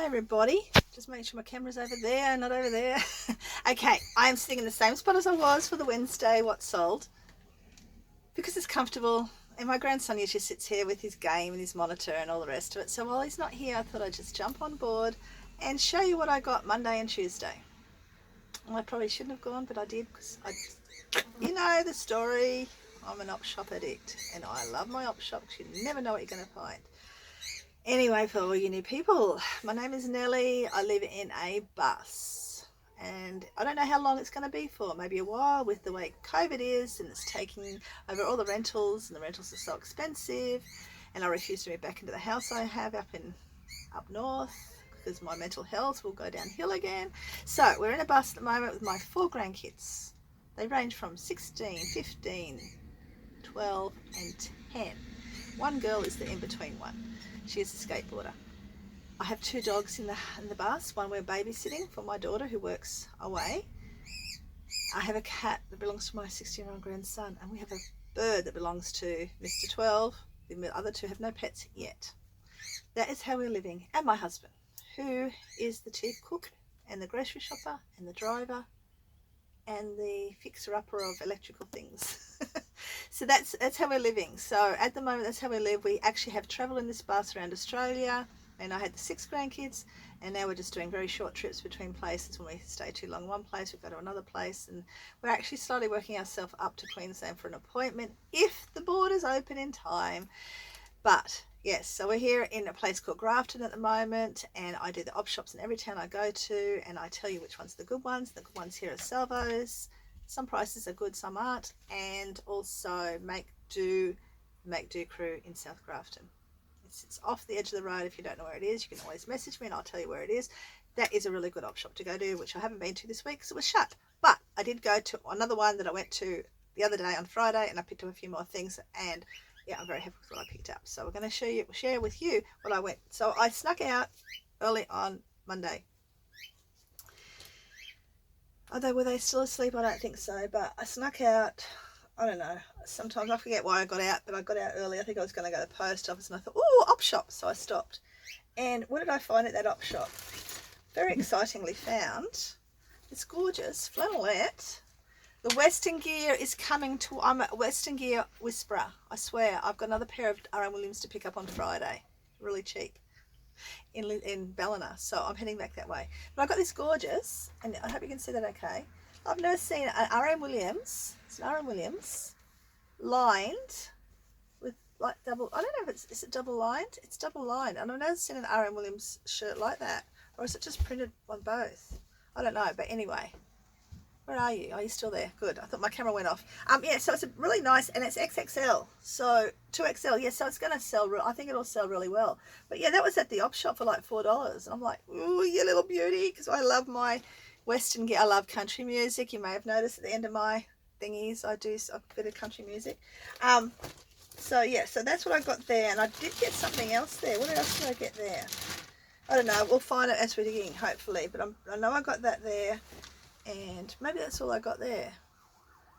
everybody, just make sure my camera's over there, not over there. Okay, I am sitting in the same spot as I was for the Wednesday what sold, because it's comfortable, and my grandson usually sits here with his game and his monitor and all the rest of it. So while he's not here, I thought I'd just jump on board and show you what I got Monday and Tuesday. Well, I probably shouldn't have gone, but I did, because you know the story. I'm an op shop addict and I love my op shop because you never know what you're going to find. Anyway, for all you new people, my name is Nellie. I live in a bus and I don't know how long it's going to be for. Maybe a while, with the way COVID is, and it's taking over all the rentals, and the rentals are so expensive, and I refuse to move back into the house I have up north because my mental health will go downhill again. So we're in a bus at the moment with my 4 grandkids. They range from 16, 15, 12 and 10. One girl is the in-between one. She is a skateboarder. I have 2 dogs in the bus. One we're babysitting for my daughter who works away. I have a cat that belongs to my 16-year-old grandson, and we have a bird that belongs to Mr. 12. The other 2 have no pets yet. That is how we're living. And my husband, who is the chief cook and the grocery shopper and the driver and the fixer-upper of electrical things. So that's how we're living. So at the moment, that's how we live. We actually have travel in this bus around Australia, and I had the 6 grandkids, and now we're just doing very short trips between places. When we stay too long in one place, we go to another place, and we're actually slowly working ourselves up to Queensland for an appointment if the borders open in time. But yes, so we're here in a place called Grafton at the moment, and I do the op shops in every town I go to, and I tell you which ones are the good ones. The good ones here are Salvos. Some prices are good, some aren't. And also Make Do Crew in South Grafton. It's off the edge of the road. If you don't know where it is, you can always message me and I'll tell you where it is. That is a really good op shop to go to, which I haven't been to this week because it was shut. But I did go to another one that I went to the other day on Friday, and I picked up a few more things, and yeah, I'm very happy with what I picked up. So we're going to share with you what I went. So I snuck out early on Monday. Although were they still asleep? I don't think so. But I snuck out. I don't know. Sometimes I forget why I got out, but I got out early. I think I was going to go to the post office, and I thought, oh, op shop. So I stopped. And what did I find at that op shop? Very excitingly found this gorgeous flannelette. The Western Gear is coming to, I'm a Western Gear whisperer. I swear, I've got another pair of R.M. Williams to pick up on Friday. Really cheap. In Ballina. So I'm heading back that way. But I got this gorgeous, and I hope you can see that okay. I've never seen an R.M. Williams. It's an R.M. Williams lined with like double, I don't know if is it double lined? It's double lined. And I've never seen an R.M. Williams shirt like that. Or is it just printed on both? I don't know. But anyway. Where are you? Are you still there? Good. I thought my camera went off. Yeah, so it's a really nice, and it's XXL. So 2XL. Yeah, so it's going to sell. I think it'll sell really well. But yeah, that was at the op shop for like $4. And I'm like, ooh, you little beauty, because I love my Western gear. I love country music. You may have noticed at the end of my thingies, I do a bit of country music. So yeah, so that's what I got there, and I did get something else there. What else did I get there? I don't know. We'll find it as we're digging, hopefully. But I know I got that there. And maybe that's all I got there,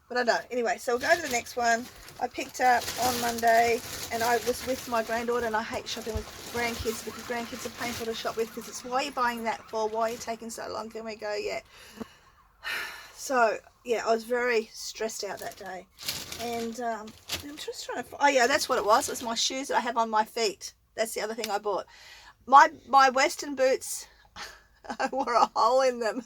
but I don't. Anyway, so we'll go to the next one. I picked up on Monday, and I was with my granddaughter, and I hate shopping with grandkids because grandkids are painful to shop with, because it's why are you buying that for? Why are you taking so long? Can we go yet? So yeah, I was very stressed out that day, and I'm just trying to. Oh yeah, that's what it was. It was my shoes that I have on my feet. That's the other thing I bought. My Western boots, I wore a hole in them.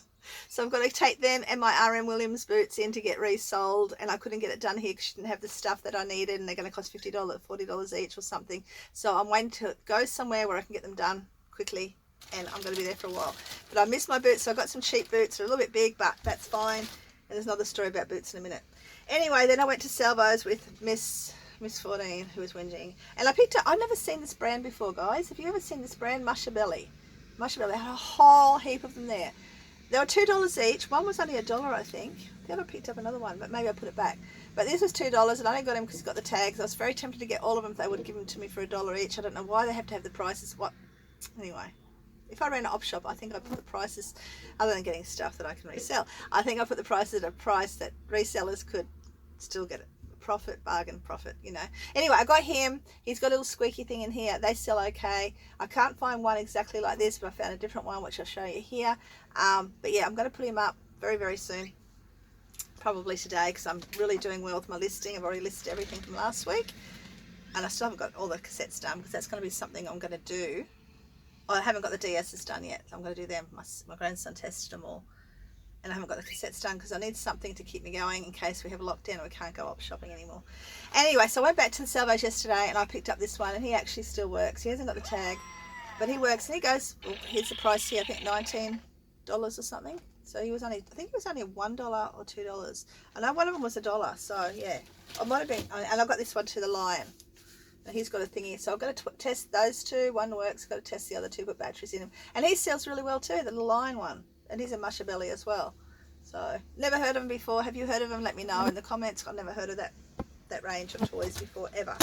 So I'm going to take them and my R.M. Williams boots in to get resold, and I couldn't get it done here because she didn't have the stuff that I needed, and they're going to cost $50, $40 each or something. So I'm waiting to go somewhere where I can get them done quickly, and I'm going to be there for a while. But I missed my boots, so I got some cheap boots. They're a little bit big, but that's fine. And there's another story about boots in a minute. Anyway, then I went to Salvos with Miss 14, who was whinging, and I picked up. I've never seen this brand before, guys. Have you ever seen this brand? Mushabelly. Mushabelly. They had a whole heap of them there. They were $2 each. One was only $1, I think. The other picked up another one, but maybe I put it back. But this was $2, and I only got him because he's got the tags. I was very tempted to get all of them if they would have given them to me for $1 each. I don't know why they have to have the prices. What? Anyway, if I ran an op shop, I think I'd put the prices, other than getting stuff that I can resell, I think I put the prices at a price that resellers could still get it profit, bargain profit, you know. Anyway, I got him. He's got a little squeaky thing in here. They sell okay. I can't find one exactly like this, but I found a different one, which I'll show you here. But yeah, I'm going to put him up very, very soon. Probably today, because I'm really doing well with my listing. I've already listed everything from last week. And I still haven't got all the cassettes done, because that's going to be something I'm going to do. I haven't got the DSs done yet. So I'm going to do them. My grandson tested them all. And I haven't got the cassettes done because I need something to keep me going in case we have a lockdown and we can't go op shopping anymore. Anyway, so I went back to the Salvage yesterday and I picked up this one, and he actually still works. He hasn't got the tag, but he works, and he goes, well, here's the price here, I think $19 or something. So he was only, I think it was only $1 or $2. I know one of them was $1, so yeah. I might have been, and I've got this one to the Lion. Now he's got a thingy, so I've got to test those two. One works, got to test the other two, put batteries in him. And he sells really well too, the little Lion one. And he's a musher belly as well. So, never heard of him before. Have you heard of him? Let me know in the comments. I've never heard of that range of toys before, ever.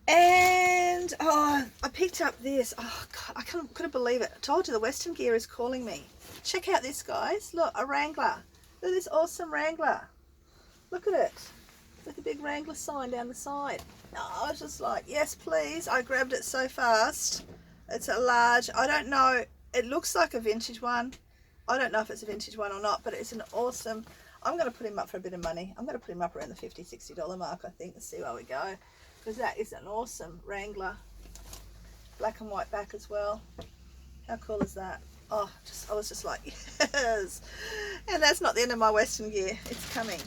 And, oh, I picked up this. Oh, God, I couldn't believe it. I told you the Western Gear is calling me. Check out this, guys. Look, a Wrangler. Look at this awesome Wrangler. Look at it. It's like a big Wrangler sign down the side. Oh, I was just like, yes, please. I grabbed it so fast. It's a large. I don't know. It looks like a vintage one. I don't know if it's a vintage one or not, but it's an awesome. I'm going to put him up for a bit of money. I'm going to put him up around the $50, $60 mark, I think, and see where we go. Because that is an awesome Wrangler. Black and white back as well. How cool is that? Oh, I was just like, yes. And that's not the end of my Western Gear. It's coming.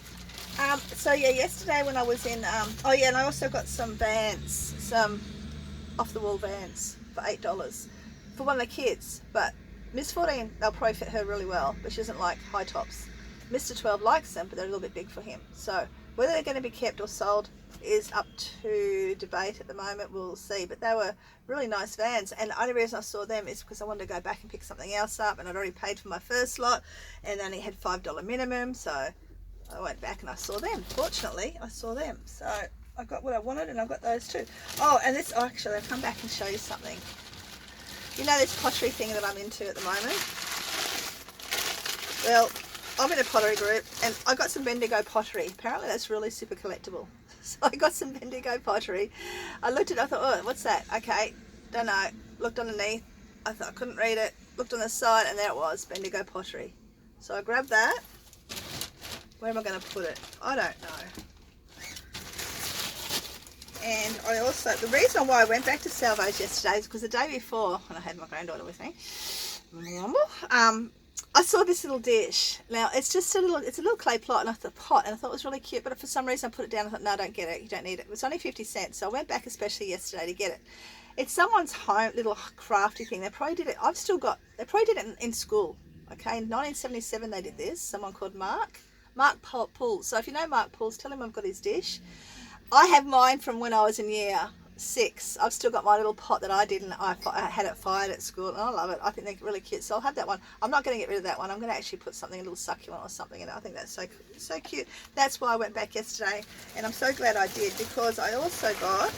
So yeah, yesterday when I was in, oh yeah, and I also got some Vans, some off-the-wall Vans for $8 for one of the kids. But Miss 14, they'll probably fit her really well, but she doesn't like high tops. Mr. 12 likes them, but they're a little bit big for him. So whether they're going to be kept or sold is up to debate at the moment. We'll see. But they were really nice Vans, and the only reason I saw them is because I wanted to go back and pick something else up, and I'd already paid for my first lot and only had $5 minimum, so I went back and I saw them. Fortunately, I saw them, so I got what I wanted, and I got those too. Oh, and this, actually, I'll come back and show you something. You know this pottery thing that I'm into at the moment? Well, I'm in a pottery group, and I got some Bendigo pottery. Apparently that's really super collectible. So I got some Bendigo pottery. I looked at it, I thought, oh, what's that? Okay, don't know. Looked underneath. I thought I couldn't read it. Looked on the side, and there it was, Bendigo pottery. So I grabbed that. Where am I going to put it? I don't know. And I also, the reason why I went back to Salvage yesterday is because the day before, when I had my granddaughter with me, I saw this little dish. Now it's just it's a little clay pot, and I thought it was really cute, but for some reason I put it down. I thought, no, don't get it. You don't need it. It was only 50 cents, so I went back especially yesterday to get it. It's someone's home little crafty thing. They probably did it. They probably did it in school. Okay, in 1977 they did this. Someone called Mark Pools. So if you know Mark Pools, tell him I've got his dish. I have mine from when I was in year 6. I've still got my little pot that I did, and I had it fired at school, and I love it. I think they're really cute, so I'll have that one. I'm not going to get rid of that one. I'm going to actually put something, a little succulent or something in it. I think that's so cute. That's why I went back yesterday, and I'm so glad I did, because I also got,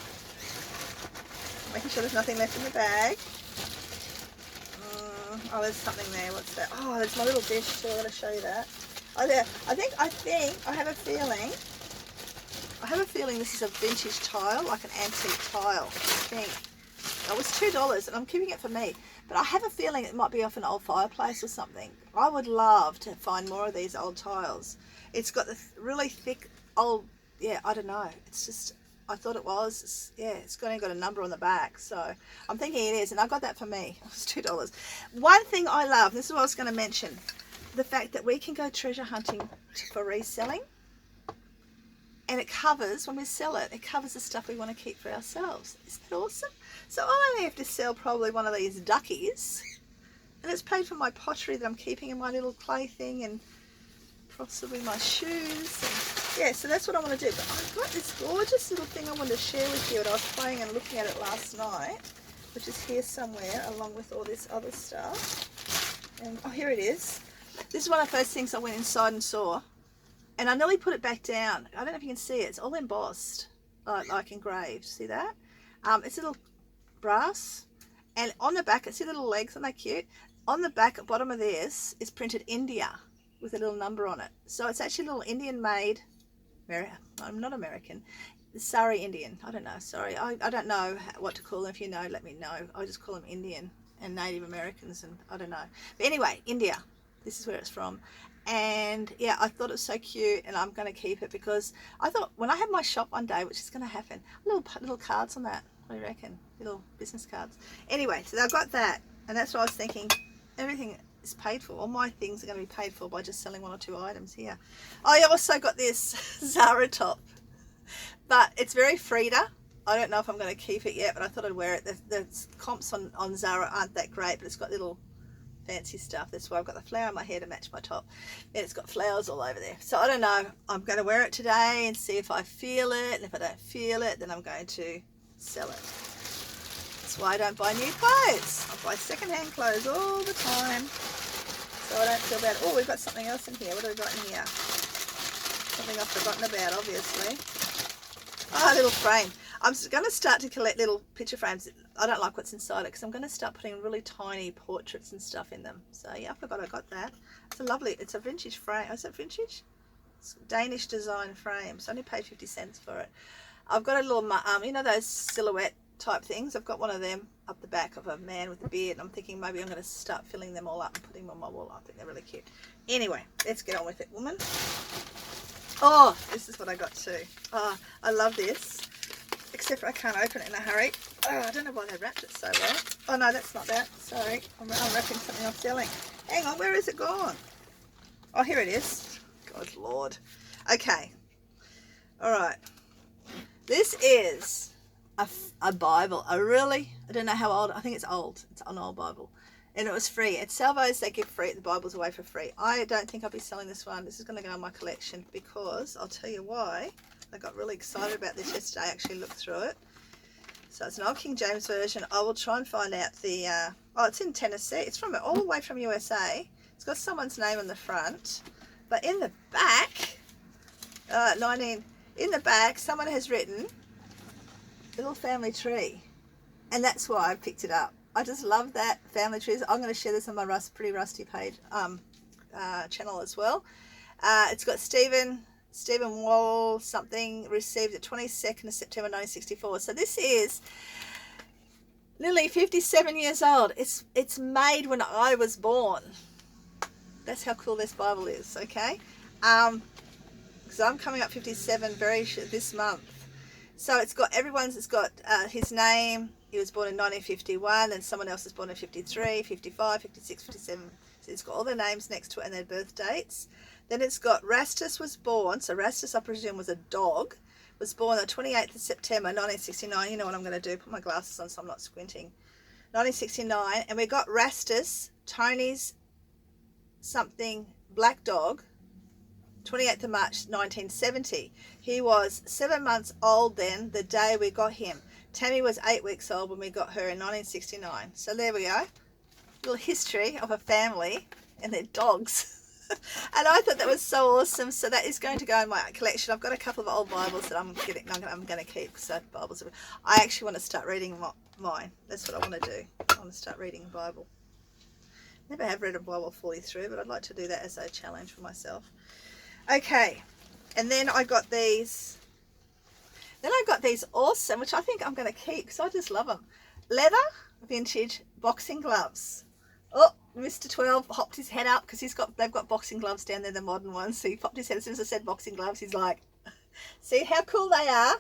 making sure there's nothing left in the bag. Oh, there's something there. What's that? Oh, there's my little dish too. I'm going to show you that. Oh, there. I have a feeling this is a vintage tile, like an antique tile, I think. It was $2, and I'm keeping it for me. But I have a feeling it might be off an old fireplace or something. I would love to find more of these old tiles. It's got the really thick old, yeah, I don't know. It's just, I thought it was, it's got a number on the back. So I'm thinking it is, and I got that for me. It was $2. One thing I love, this is what I was going to mention, the fact that we can go treasure hunting for reselling. And it covers, when we sell it, it covers the stuff we want to keep for ourselves. Isn't that awesome? So I only have to sell probably one of these duckies, and it's paid for my pottery that I'm keeping in my little clay thing, and possibly my shoes. And yeah, so that's what I want to do. But I've got this gorgeous little thing I wanted to share with you, and I was playing and looking at it last night, which is here somewhere, along with all this other stuff. And oh, here it is. This is one of the first things I went inside and saw. And I nearly put it back down. I don't know if you can see it. It's all embossed, like engraved. See that? It's a little brass. And on the back, see the little legs? Aren't they cute? On the back, at bottom of this, is printed India with a little number on it. So it's actually a little Indian-made I'm not American. Surrey Indian. I don't know. Sorry, I don't know what to call them. If you know, let me know. I just call them Indian and Native Americans, and I don't know. But anyway, India. This is where it's from. And yeah, I thought it was so cute, and I'm going to keep it because I thought when I have my shop one day, which is going to happen, little cards on that. What do you reckon? Little business cards. Anyway, so I got that, and that's what I was thinking. Everything is paid for. All my things are going to be paid for by just selling 1 or 2 items here. I also got this Zara top, but it's very Frida. I don't know if I'm going to keep it yet, but I thought I'd wear it. The comps on Zara aren't that great, but it's got little fancy stuff. That's why I've got the flower in my hair to match my top, and it's got flowers all over there. So I don't know. I'm going to wear it today and see if I feel it, and if I don't feel it, then I'm going to sell it. That's why I don't buy new clothes. I buy second-hand clothes all the time, so I don't feel bad. Oh, we've got something else in here. What have we got in here? Something I've forgotten about, obviously. Oh, a little frame. I'm going to start to collect little picture frames. I don't like what's inside it because I'm going to start putting really tiny portraits and stuff in them. So yeah, I forgot I got that. It's a vintage frame. Is it vintage? It's Danish design frame. So I only paid 50 cents for it. I've got a little, you know those silhouette type things? I've got one of them up the back of a man with a beard. I'm thinking maybe I'm going to start filling them all up and putting them on my wall. I think they're really cute. Anyway, let's get on with it, woman. Oh, this is what I got too. Oh, I love this. Except for I can't open it in a hurry. Oh, I don't know why they wrapped it so well. Oh no, that's not that. Sorry, I'm wrapping something I'm selling. Hang on, where is it gone? Oh, here it is. God Lord. Okay. All right. This is a Bible. I don't know how old. I think it's old. It's an old Bible. And it was free. At Salvos, they give the Bibles away for free. I don't think I'll be selling this one. This is going to go in my collection because I'll tell you why. I got really excited about this yesterday. I actually looked through it. So it's an old King James version. I will try and find out it's in Tennessee. It's from all the way from USA. It's got someone's name on the front. But in the back, in the back, someone has written Little Family Tree. And that's why I picked it up. I just love that family trees. I'm going to share this on my pretty rusty page channel as well. It's got Stephen Wall something received at 22nd of September 1964. So this is nearly 57 years old. It's made when I was born. That's how cool this Bible is. Okay, because I'm coming up 57 this month. So it's got his name. He was born in 1951, and someone else was born in 53, 55, 56, 57. So it's got all their names next to it and their birth dates. Then it's got Rastus was born. So Rastus, I presume, was a dog. Was born on the 28th of September 1969. You know what I'm going to do? Put my glasses on so I'm not squinting. 1969. And we got Rastus, Tony's something black dog, 28th of March 1970. He was 7 months old then, the day we got him. Tammy was 8 weeks old when we got her in 1969. So there we go. A little history of a family and their dogs. And I thought that was so awesome. So that is going to go in my collection. I've got a couple of old Bibles that I'm going to keep. So Bibles. I actually want to start reading mine. That's what I want to do. I want to start reading the Bible. Never have read a Bible fully through, but I'd like to do that as a challenge for myself. Okay, and then I got these. Then I got these awesome, which I think I'm going to keep because I just love them. Leather vintage boxing gloves. Oh, Mr. 12 hopped his head up because they've got boxing gloves down there, the modern ones. So he popped his head as soon as I said boxing gloves. He's like, see how cool they are?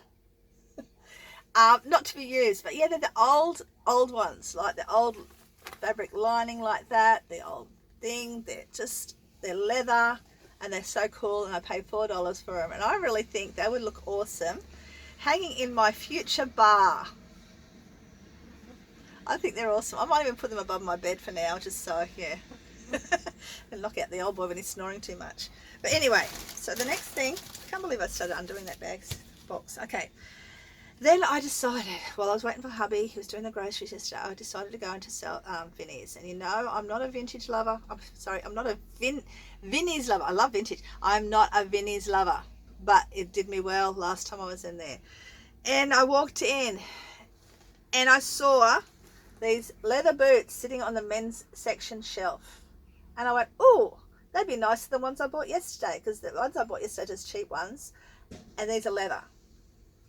Not to be used, but yeah, they're the old ones, like the old fabric lining like that. The old thing. They're leather and they're so cool. And I paid $4 for them, and I really think they would look awesome hanging in my future bar. I think they're awesome. I might even put them above my bed for now, just so, yeah. And knock out the old boy when he's snoring too much. But anyway, so the next thing, I can't believe I started undoing that box. Okay. Then I decided, while I was waiting for hubby, he was doing the groceries yesterday, I decided to go into Vinnie's. And you know, I'm not a vintage lover. I'm not a Vinnie's lover. I love vintage. I'm not a Vinnie's lover. But it did me well last time I was in there. And I walked in and I saw these leather boots sitting on the men's section shelf. And I went, oh, they'd be nicer than the ones I bought yesterday, because the ones I bought yesterday are just cheap ones. and these are leather.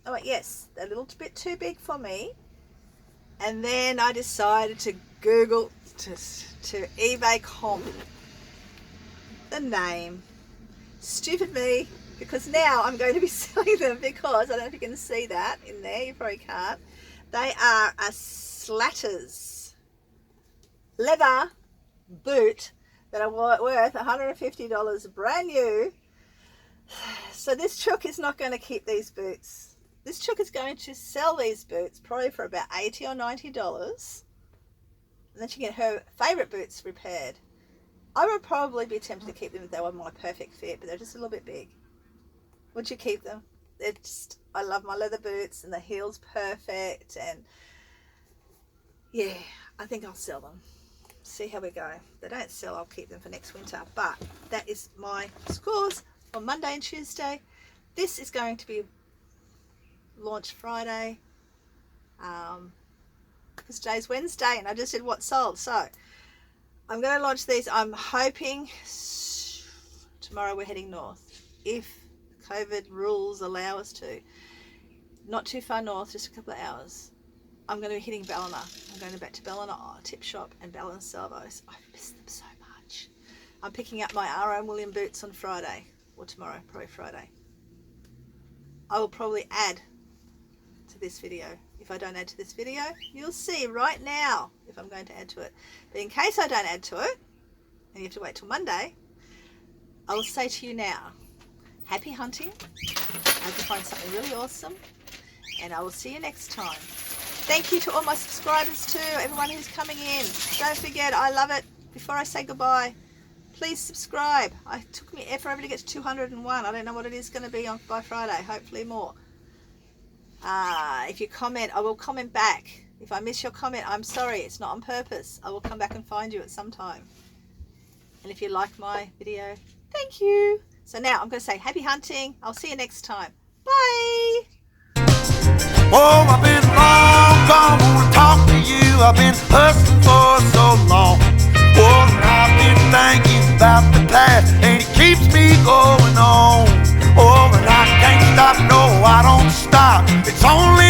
I went, yes, they're a little bit too big for me. And then I decided to Google, to eBay comp the name. Stupid me, because now I'm going to be selling them, because I don't know if you can see that in there, you probably can't. They are a Slatters leather boot that are worth $150 brand new. So this chook is not going to keep these boots. This chook is going to sell these boots probably for about $80 or $90, and then she can get her favourite boots repaired. I would probably be tempted to keep them if they were my perfect fit, but they're just a little bit big. Would you keep them? They're just, I love my leather boots, and the heel's perfect, and yeah, I think I'll sell them. See how we go. If they don't sell, I'll keep them for next winter. But that is my scores for Monday and Tuesday. This is going to be launched Friday, because today's Wednesday, and I just did what sold. So I'm going to launch these. I'm hoping tomorrow we're heading north, if COVID rules allow us to. Not too far north, just a couple of hours. I'm going to be hitting Ballina. I'm going back to Ballina Tip Shop and Ballina Salvos. I miss them so much. I'm picking up my R.O. William boots on Friday, or tomorrow, probably Friday. I will probably add to this video. If I don't add to this video, you'll see right now if I'm going to add to it. But in case I don't add to it, and you have to wait till Monday, I will say to you now, happy hunting. I hope you find something really awesome, and I will see you next time. Thank you to all my subscribers too, everyone who's coming in. Don't forget, I love it. Before I say goodbye, please subscribe. It took me forever to get to 201. I don't know what it is going to be on by Friday. Hopefully more. If you comment, I will comment back. If I miss your comment, I'm sorry. It's not on purpose. I will come back and find you at some time. And if you like my video, thank you. So now I'm going to say happy hunting. I'll see you next time. Bye. Oh, I've been long gone, wanna talk to you. I've been hustling for so long. Oh, and I've been thinking about the past, and it keeps me going on. Oh, and I can't stop, no, I don't stop. It's only